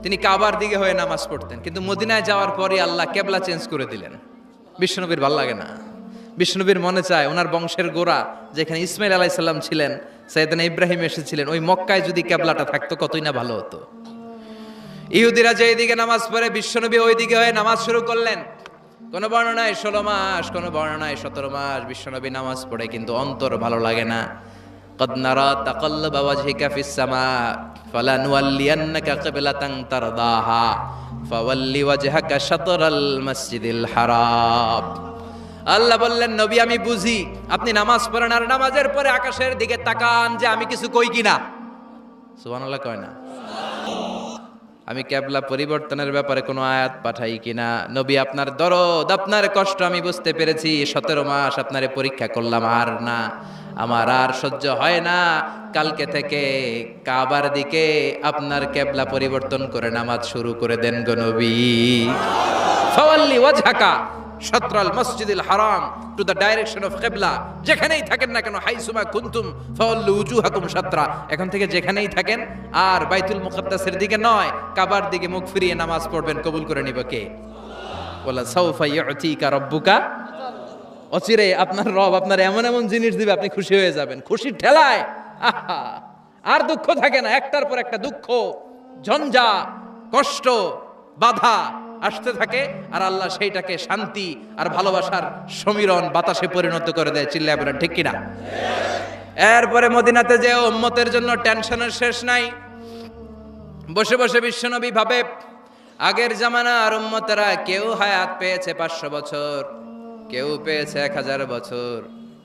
তিনি কাবার দিকে হয়ে নামাজ পড়তেন, কিন্তু মদিনায় যাওয়ার পরে আল্লাহ কেবলা চেঞ্জ করে দিলেন। বিশ্বনবীর ভাল লাগে না, বিশ্বনবীর মনে চায় ওনার বংশের গোড়া যেখানে ইসমাইল আলাইহিস সালাম ছিলেন, সাইয়েদনা ইব্রাহিম এসেছিলেন, ওই মক্কায় যদি কেবলাটা থাকতো কতই না ভালো হতো। ইহুদিরা যে দিকে নামাজ পড়ে, বিশ্বনবী ওই দিকে হয়ে নামাজ শুরু করলেন। কোন বর্ণনায় 16 মাস, কোন বর্ণনায় 17 মাস বিশ্বনবী নামাজ পড়ে, কিন্তু অন্তর ভালো লাগে না। قد نرى تقلب وجهك في السماء فلنولينك قبلة ترضاها فول وجهك شطر المسجد الحرام। আল্লাহ বললেন, নবী আমি বুঝি আপনি নামাজ পড়েন, আর নামাজের পরে আকাশের দিকে তাকান যে আমি কিছু কই কিনা। সুবহানাল্লাহ কয় না? আমি কিবলা পরিবর্তনের ব্যাপারে কোনো আয়াত পাঠাই কিনা। নবী, আপনার দরদ, আপনার কষ্ট আমি বুঝতে পেরেছি, 17 মাস আপনারে পরীক্ষা করলাম, আর না, আমার আর সহ্য হয় না। কালকে থেকে কাবার দিকে আপনার কিবলা পরিবর্তন করে নামাজ শুরু করে দেন গো নবী। ফাওয়াল্লি ওয়াজহাকা শাতরাল মসজিদিল হারাম টু দ্য ডাইরেকশন অফ কিবলা। যেখানেই থাকেন না কেন, হাইসুমা কুনতুম ফাওয়াল্লু উজুহাকুম শাতরা, এখন থেকে যেখানেই থাকেন আর বাইতুল মুকাদ্দাসের দিকে নয়, কাবার দিকে মুখ ফিরিয়ে নামাজ পড়বেন। কবুল করে নিব কে? ওয়ালা সাউফা ইউতিকা রাব্বুকা, অচিরে আপনার রব আপনার এমন এমন জিনিস দিবে আপনি খুশি হয়ে যাবেন। খুশির ঠেলায় আহা, আর দুঃখ থাকে না, একটার পর একটা দুঃখ, ঝঞ্ঝা, কষ্ট, বাধা আসতে থাকে, আর আল্লাহ সেইটাকে শান্তি আর ভালোবাসার সমীরণ বাতাসে পরিণত করে দেয়। চিল্লায় বলেন ঠিক কিনা? এরপরে মদিনাতে যে উম্মতের জন্য টেনশনের শেষ নাই। বসে বসে বিশ্বনবী ভাবে, আগের জামানার উম্মতেরা কেউ হায়াত পেয়েছে 500 বছর, কেউ পেয়েছে 1000 বছর,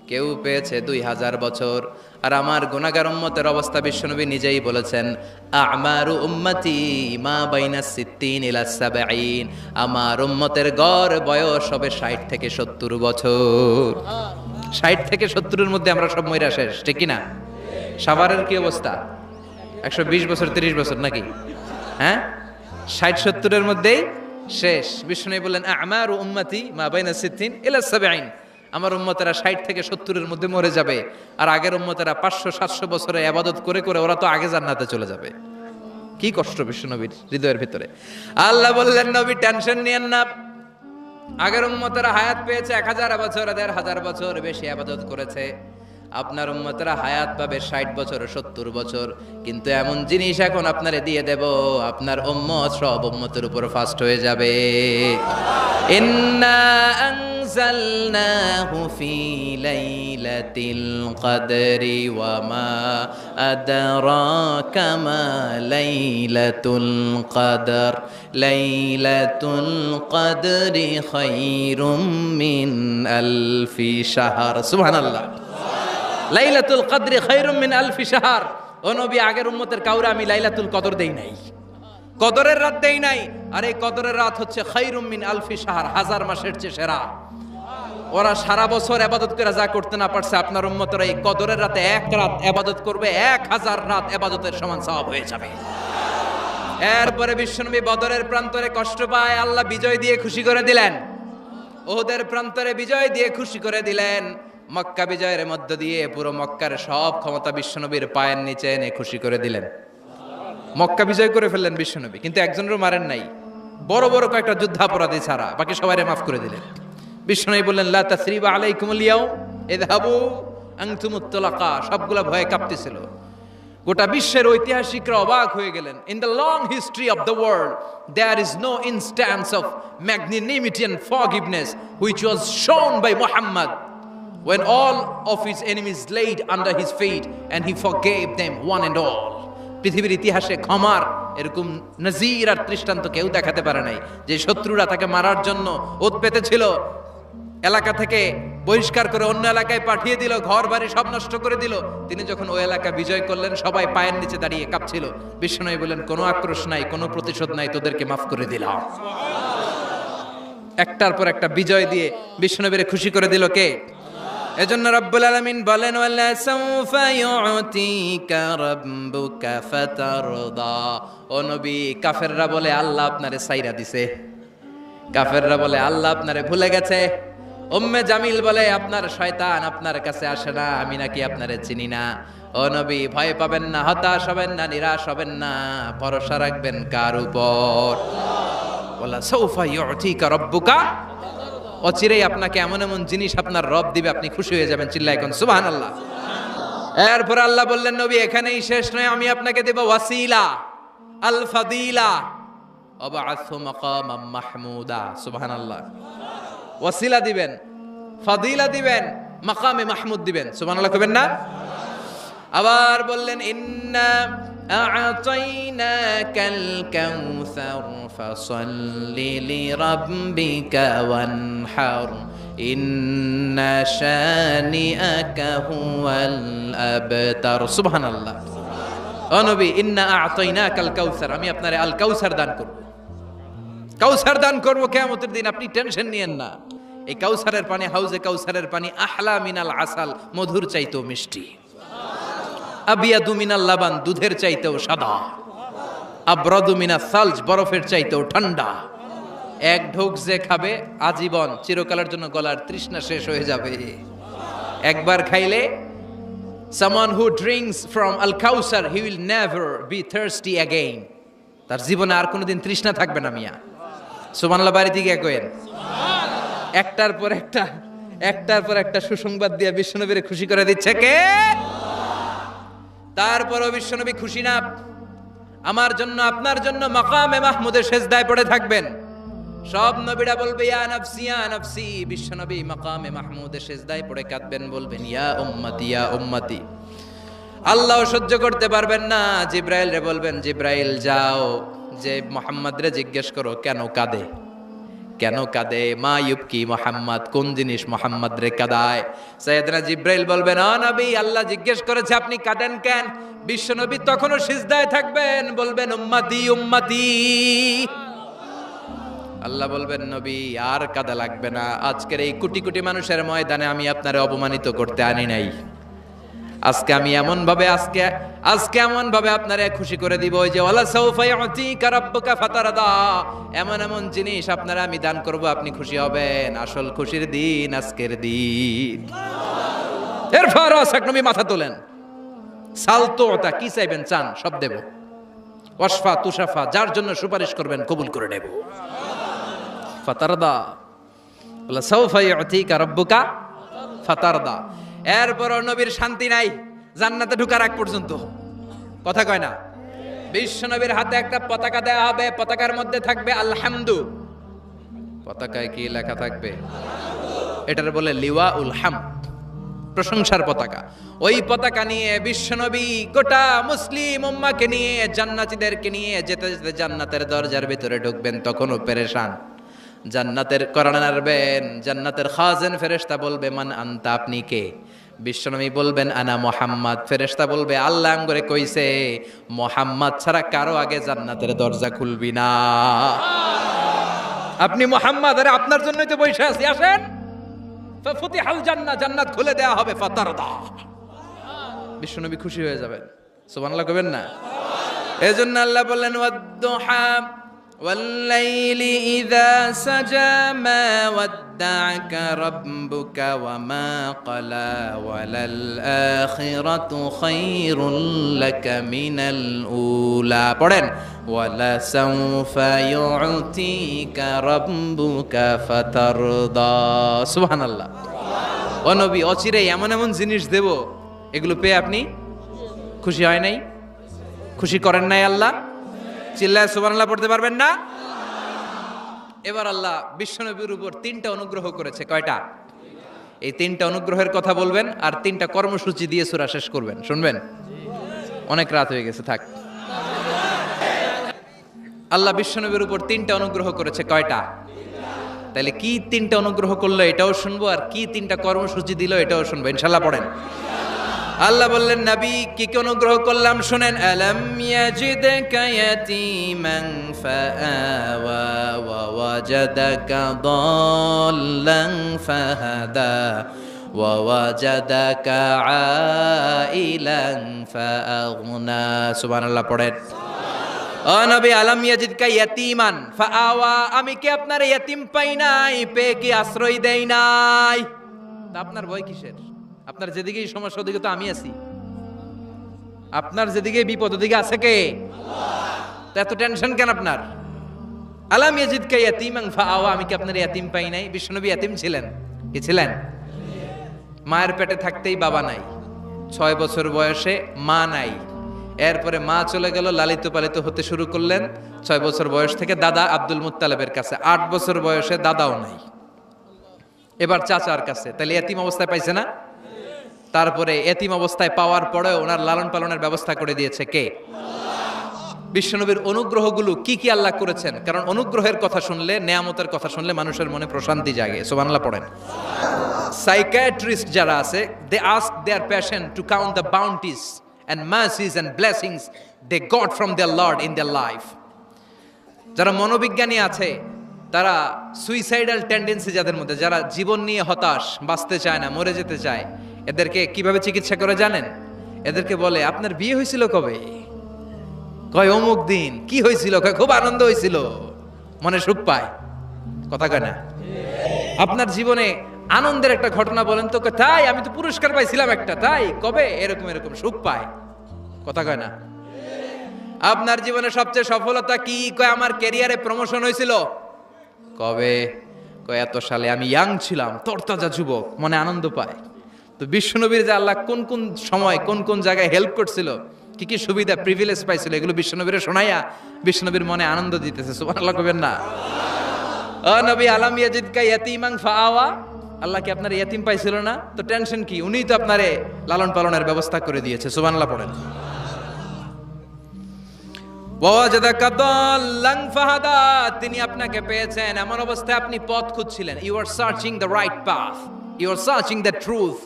কেউ পেয়েছে 2000 বছর, আর আমার গুনাহগার উম্মতের অবস্থা বিশ্বনবী নিজেই বলেছেন, আমারু উম্মতি মা বাইনা 60 ইলা 70, আমার উম্মতের গড় বয়স হবে 60 থেকে 70 বছর। 60 থেকে 70-এর মধ্যে আমরা সব মইরা শেষ, ঠিক কি না? সাভারের কি অবস্থা? 120 বছর 30 বছর নাকি? হ্যাঁ, 60-70-এর মধ্যেই শেষ। বিষ্ণু বললেন, আমারু উম্মতি মা বাইনা 60 ইলা 70, আমার উম্মতেরা 60 থেকে 70-এর মধ্যে মরে যাবে, আর আগের উম্মতেরা 500-700 বছরে ইবাদত করে করে ওরা তো আগে জান্নাতে চলে যাবে। কি কষ্ট বিশ্বনবীর হৃদয়ের ভিতরে। আল্লাহ বললেন, নবী টেনশন নিয়েন না, আগের উম্মতেরা হায়াত পেয়েছে 1000 বছর, 1500 বছর বেশি ইবাদত করেছে, আপনার উম্মতেরা হায়াত পাবে 60 বছর 70 বছর। কিন্তু এমন জিনিস এখন আপনারে দিয়ে দেব, আপনার উম্মত সব উম্মতের উপর ফাস্ট হয়ে যাবে। ইন্না আনজালনাহু ফি লাইলাতিল কদরি ওয়া মা আদরাকা মা লাইলাতুল কদর, লাইলাতুল কদরি খায়রুম মিন আলফি শাহর। সুবহানাল্লাহ। লাইলাতুল কদরি খায়রুম মিন আলফি শাহর। ও নবী, আগের উম্মতের কাউরে আমি লাইলাতুল কদর দেই নাই, কদরের রাত দেই নাই, আর এই কদরের রাত হচ্ছে খায়রুম মিন আলফি শাহর, 1000 মাসের চেয়ে সেরা। ওরা সারা বছর ইবাদত করে যা করতে না পারছে, আপনার উম্মতরা এই কদরের রাতে এক রাত ইবাদত করবে, 1000 রাত ইবাদতের সমান সওয়াব হয়ে যাবে। এরপরে বিশ্বনবী বদরের প্রান্তরে কষ্ট পায়, আল্লাহ বিজয় দিয়ে খুশি করে দিলেন। ওহদের প্রান্তরে বিজয় দিয়ে খুশি করে দিলেন। মক্কা বিজয়ের মধ্য দিয়ে পুরো মক্কার সব ক্ষমতা বিশ্বনবীর পায়ের নিচে এনে খুশি করে দিলেন। মক্কা বিজয় করে ফেললেন বিশ্বনবী, কিন্তু একজনেরও মারেন নাই, বড় বড় কয়েকটা যুদ্ধাপরাধী ছাড়া বাকি সবাইরে মাফ করে দিলেন। বিশ্বনবী বললেন, লা তাসরিবা আলাইকুমুল ইয়াউম ইযহাবু আনতুমুত তুলাকা। সবগুলা ভয়ে কাঁপতেছিল। গোটা বিশ্বের ঐতিহাসিকরা অবাক হয়ে গেলেন। In the long history of the world there is no instance of magnanimity and forgiveness which was shown by Muhammad when all of his enemies laid under his feet and he forgave them one and all. পৃথিবীর ইতিহাসে ক্ষমার এরকম নজির আর দৃষ্টান্ত কেউ দেখাতে পারে নাই। যে শত্রুরা তাকে মারার জন্য ওত পেতেছিল, এলাকা থেকে বহিষ্কার করে অন্য এলাকায় পাঠিয়ে দিল, ঘর বাড়ি সব নষ্ট করে দিল, তিনি যখন ওই এলাকা বিজয় করলেন, সবাই পায়ের নিচে দাঁড়িয়ে কাঁপছিল। বিশ্বনবী বললেন, কোনো আক্রোশ নাই, কোনো প্রতিশোধ নাই, তোদেরকে মাফ করে দিলাম। একটার পর একটা বিজয় দিয়ে বিশ্বনবীরে খুশি করে দিল কে? এজন্য রব্বুল আলামিন বলেন, ওয়ালা সাউফা ইউতিকা রাব্বুকা ফাতারদা। ও নবী, কাফেররা বলে আল্লাহ আপনারে সাইরা দিছে, কাফেররা বলে আল্লাহ আপনারে ভুলে গেছে। উম্মে জামিল বলে আপনার শয়তান আপনার কাছে আসে না, আমি নাকি আপনারে চিনি না। ও নবী, ভয় পাবেন না, হতাশ হবেন না, নিরাশ হবেন না, ভরসা রাখবেন কার উপর? ওয়ালা সাউফা ইউতিকা রাব্বুকা, অচিরেই আপনাকে এমন এমন জিনিস আপনার রব দিবে, আপনি খুশি হয়ে যাবেন। চিল্লায় এখন সুবহানাল্লাহ। এরপর আল্লাহ বললেন, নবী এখানেই শেষ নয়, আমি আপনাকে দেব ওয়াসিলা আল ফাদিলা ওয়াবআসহু মাকামাম মাহমুদা। সুবহানাল্লাহ। ওয়াসিলা দিবেন, ফাদিলা দিবেন, মাকামে মাহমুদ দিবেন। সুবহানাল্লাহ কইবেন না? আবার বললেন, ইন্না আ'তাইনাকাল কাউসার ফাসাল্লি লিরাব্বিকা ওয়ানহার ইন্না শানিআকা হুয়াল আবতার। সুবহানাল্লাহ। ও ও নবী, ইন্না আ'তাইনাকাল কাউসার, আমি আপনারে আল কাউসার দান করব। কাউসার দান করব কিয়ামতের দিন, আপনি টেনশন নিয়েন না। এই কাউসারের পানি, হাউজে কাউসারের পানি আহলা মিনাল আসাল, মধুর চাইতেও মিষ্টি। আবিয়াদু মিনাল লাবান, দুধের চাইতেও সাদা। আবরাদু মিনাস সালজ, বরফের চাইতেও ঠান্ডা। এক ঢোক যে খাবে আজীবন, চিরকালের জন্য গলার তৃষ্ণা শেষ হয়ে যাবে। একবার খাইলে someone who drinks from al kausar, he will never be thirsty again, তার জীবনে আর কোনোদিন তৃষ্ণা থাকবে না। মিয়া সুবহানাল্লাহ, বাড়িতে গিয়ে কইেন। একটার পর একটা সুসংবাদ দিয়ে বিশ্বনবীরে খুশি করে দিচ্ছে কে? তারপরও বিশ্বনবী খুশি না। আমার জন্য, আপনার জন্য মাকামে মাহমুদের সেজদায় পড়ে থাকবেন। সব নবীরা বলবে ইয়া নাফসি ইয়া নাফসি, বিশ্বনবী মাকামে মাহমুদের সেজদায় পড়ে কাঁদবেন, বলবেন ইয়া উম্মতি ইয়া উম্মতি। আল্লাহ সহ্য করতে পারবেন না, জিব্রাইল রে বলবেন, জিব্রাইল যাও, যে মুহাম্মদ রে জিজ্ঞেস করো কেন কাঁদে, কেন কাঁদে। মা ইউবকি মুহাম্মদ, কোন জিনিস মুহাম্মদ রে কাঁদায়। সাইয়েদনা জিব্রাইল বলবেন, ও নবী, আল্লাহ জিজ্ঞেস করেছে আপনি কাঁদেন কেন। বিশ্বনবী তখনও সিজদায় থাকবেন, বলবেন উম্মতি উম্মতি। আল্লাহ বলবেন, নবী আর কাঁদা লাগবে না, আজকের এই কোটি কোটি মানুষের ময়দানে আমি আপনারে অপমানিত করতে আনি নাই। আজকে আমি এমন ভাবে আপনারে খুশি করে দিব, ওই যে ওয়ালা সাউফা ইউতিকা রাব্বুকা ফাতারদা, এমন জিনিস আপনারা আমি দান করব, আপনি খুশি হবেন। আসল খুশির দিন আজকের দিন। এরপর নবী মাথা তোলেন, সালতোতা, কি চাইবেন চান সব দেব। ওয়াসফা তুশাফা, যার জন্য সুপারিশ করবেন কবুল করে নেব। ফাতারদা, ওয়ালা সাউফা ইউতিকা রাব্বুকা ফাতারদা। এরপর নবীর শান্তি নাই জান্নাতে ঢোকার আগ পর্যন্ত, কথা কয় না। বিশ্ব নবীর হাতে একটা পতাকা দেওয়া হবে, পতাকার মধ্যে থাকবে আলহামদু। পতাকায় কি লেখা থাকবে? এটার বলে লিওয়া উল হাম, প্রশংসার পতাকা। ওই পতাকা নিয়ে বিশ্ব নবী গোটা মুসলিম উম্মাহকে নিয়ে, জান্নাতীদেরকে নিয়ে যেতে যেতে জান্নাতের দরজার ভিতরে ঢুকবেন, তখনও পেরেশান। জান্নাতের কোরআন আরবেন, জান্নাতের খাজেন ফেরেশতা বলবে, মান আনতা, আপনি কে? বিশ্বনবী বলবেন, আনা মুহাম্মদ। ফেরেশতা বলবে, আল্লাহ আমগরে কইছে মুহাম্মদ ছাড়া কারো আগে জান্নাতের দরজা খুলবি না। আপনি মুহাম্মদ, আরে আপনার জন্যই তো বসে আছি, আসেন। ফাফুতিহাল জান্নাহ, জান্নাত খুলে দেয়া হবে। ফাতারদা, বিশ্বনবী খুশি হয়ে যাবেন। সুবহানাল্লাহ কইবেন না? এজন্য আল্লাহ বললেন, ওয়াদ-দুহা والليل إذا سجى ما ودعك ربك وما قلى وللآخرة خير لك من الأولى পড়েন ولسوف يعطيك ربك فترضى সুবহানাল্লাহ। ও নবী, অচিরে এমন জিনিস দেব, এগুলো পেয়ে আপনি খুশি হয় নাই? খুশি করেন নাই আল্লাহ? চিল্লায় সুবহানাল্লাহ পড়তে পারবেন না? এবার আল্লাহ বিশ্বনবীর উপর 3টা অনুগ্রহ করেছে। কয়টা? এই 3টা অনুগ্রহের কথা বলবেন, আর 3টা কর্মসূচি দিয়ে সূরা শেষ করবেন। শুনবেন? অনেক রাত হয়ে গেছে, থাক। আল্লাহ বিশ্বনবীর উপর 3টা অনুগ্রহ করেছে। কয়টা? তাহলে কি 3টা অনুগ্রহ করলো এটাও শুনবো, আর কি 3টা কর্মসূচি দিল এটাও শুনবো, ইনশাআল্লাহ। পড়েন। আল্লাহ বললেন, নবী কি কি অনুগ্রহ করলাম শুনেন। আলাম ইয়াজিদকা ইয়াতীমান ফাআওয়া ওয়া ওয়াজাদাকা দাল্লান ফাহাদা ওয়া ওয়াজাদাকা আইলান ফাআগনা। সুবহানাল্লাহ পড়েন। ও নবী, আলাম ইয়াজিদকা ইয়াতীমান ফাআওয়া, আমি কি আপনার ইয়াতীম পাই নাই, পেয়ে কি আশ্রয় দেই নাই? তা আপনার ভয় কিসের? আপনার যেদিকেই সমস্যা ওদিকে তো আমি আছি। আপনার যেদিকে বিপদ ওদিকে আছে কে? আল্লাহ। এত টেনশন কেন আপনার? আলাম ইয়াজিদকা ইয়াতীমান ফাআওয়া, আমি কি আপনার ইয়াতীম পাই নাই? বিশ্বনবী ইয়াতীম ছিলেন। কি ছিলেন? মায়ের পেটে থাকতেই বাবা নাই, 6 বছর বয়সে মা নাই, এরপরে মা চলে গেল, লালিত পালিত হতে শুরু করলেন। 6 বছর বয়স থেকে দাদা আব্দুল মুত্তালিবের কাছে, 8 বছর বয়সে দাদাও নাই, এবার চাচার কাছে। তাহলে ইয়াতীম অবস্থায় পাইছে না? তারপরে এতিম অবস্থায় পাওয়ার পরে ওনার লালন পালনের ব্যবস্থা করে দিয়েছে কে? বিশ্বনবীর অনুগ্রহগুলো কি কি আল্লাহ করেছেন, কারণ অনুগ্রহের কথা শুনলে, নেয়ামতের কথা শুনলে মানুষের মনে প্রশান্তি জাগে। সুবহানাল্লাহ পড়েন। সাইকিয়াট্রিস্ট যারা আছে, they ask their patient to count the bounties and mercies and blessings they got from their Lord in their life. যারা মনোবিজ্ঞানী আছে, তারা সুইসাইডাল টেন্ডেন্সি যাদের মধ্যে, যারা জীবন নিয়ে হতাশ, বাঁচতে চায় না, মরে যেতে চায়, এদেরকে কিভাবে চিকিৎসা করে জানেন? এদেরকে বলে আপনার বিয়ে হয়েছিল কবে? কয় অমুক দিন। কি হয়েছিল? কয় খুব আনন্দ হয়েছিল, মনে সুখ পায়। কথা কয় না? আপনার জীবনে আনন্দের একটা ঘটনা বলেন তো। তাই আমি তো পুরস্কার পাইছিলাম একটা। তাই কবে? এরকম এরকম সুখ পায়। কথা কয় না? আপনার জীবনে সবচেয়ে সফলতা কি? কয় আমার ক্যারিয়ারে প্রমোশন হয়েছিল। কবে? কয় এত সালে, আমি ইয়াং ছিলাম, তরতাজা যুবক, মনে আনন্দ পায়। তো বিশ্বনবীর যে আল্লাহ কোন কোন সময় কোন কোন জায়গায় হেল্প করছিল, কি কি সুবিধা প্রিভিলেজ পাইছিল, এগুলো বিশ্বনবীরে শোনাইয়া বিশ্বনবীর মনে আনন্দ দিতেছে। সুবহানাল্লাহ কইবেন না? ও নবী, আলাম ইয়াজিদকা ইয়াতীমান ফাআওয়া, আল্লাহ কি আপনার ইয়াতীম পাইছিল না? তো টেনশন কি? উনিই তো আপনারে লালন পালনের ব্যবস্থা করে দিয়েছে। সুবহানাল্লাহ পড়েন। ওয়াজাদাকা দাল্লান ফাহাদা, তিনি আপনাকে পেয়েছেন এমন অবস্থায় আপনি পথ খুঁজছিলেন। You are searching the right path, you are searching the truth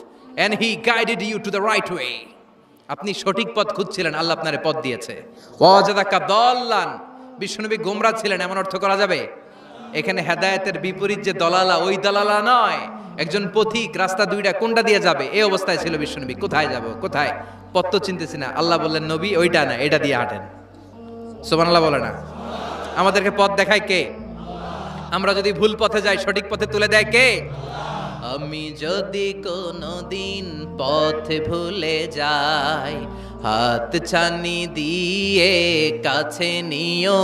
and he guided you to the right way. আপনি সঠিক পথ খুঁজছিলেন, আল্লাহ আপনারে পথ দিয়েছে। ওয়াজাদাকা দাল্লান, বিশ্বনবী গোমরা ছিলেন এমন অর্থ করা যাবে? এখানে হেদায়েতের বিপরীত যে দলালা, ওই দলালা নয়। একজন পথিক, রাস্তা দুইটা, কোনটা দিয়ে যাবে এই অবস্থায় ছিল বিশ্বনবী। কোথায় যাব, কোথায়? পথ তো চিনতেছি না। আল্লাহ বললেন নবী ওইটা না, এটা দিয়ে হাঁটেন। সুবহানাল্লাহ বলে না? আমাদেরকে পথ দেখায় কে? আমরা যদি ভুল পথে যাই, সঠিক পথে তুলে দেয় কে? আমি যদি কোনদিন পথ ভুলে যাই, হাত ছানি দিয়ে কাছে নিও,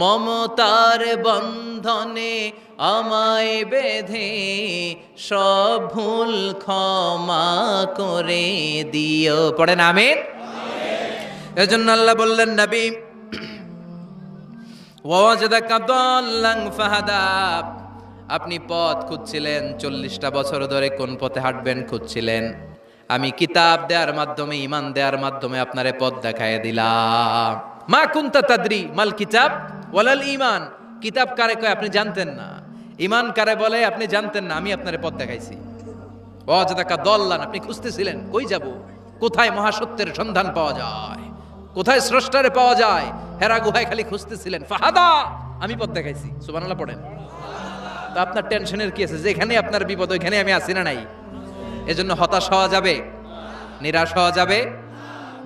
মমতার বন্ধনে আমায় বেঁধে সব ভুল ক্ষমা করে দিও। পড়েন আমিন। এজন্য আল্লাহ বললেন নবী ওয়াজাদাকা দাল্লান ফাহাদা, আপনি পথ খুঁজছিলেন 40টা বছর ধরে, কোন পথে হাঁটবেন খুঁজছিলেন। আমি কিতাব দেওয়ার মাধ্যমে, ঈমান দেওয়ার মাধ্যমে আপনারে পথ দেখায় দিলাম। মা কুনতা তাদরি মাল কিতাব ওয়ালাল ঈমান, কিতাব কারে কয় আপনি জানতেন না, ঈমান কারে বলে আপনি জানতেন না, আমি আপনারে পথ দেখাইছি। ওয়াজাদাকা দাল্লান, আপনি খুঁজতেছিলেন কই যাব, কোথায় মহাসত্যের সন্ধান পাওয়া যায়, কোথায় স্রষ্টারে পাওয়া যায়, হেরা গুহায় খালি খুঁজতেছিলেন। ফাহাদা, আমি পথ দেখাইছি। সুবহানাল্লাহ পড়েন। তো আপনার টেনশনের কি আছে? যেখানে আপনার বিপদ ওইখানে আমি আছি না নাই? এজন্য হতাশ হওয়া যাবে, নিরাশ হওয়া যাবে,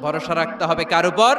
ভরসা রাখতে হবে কার উপর?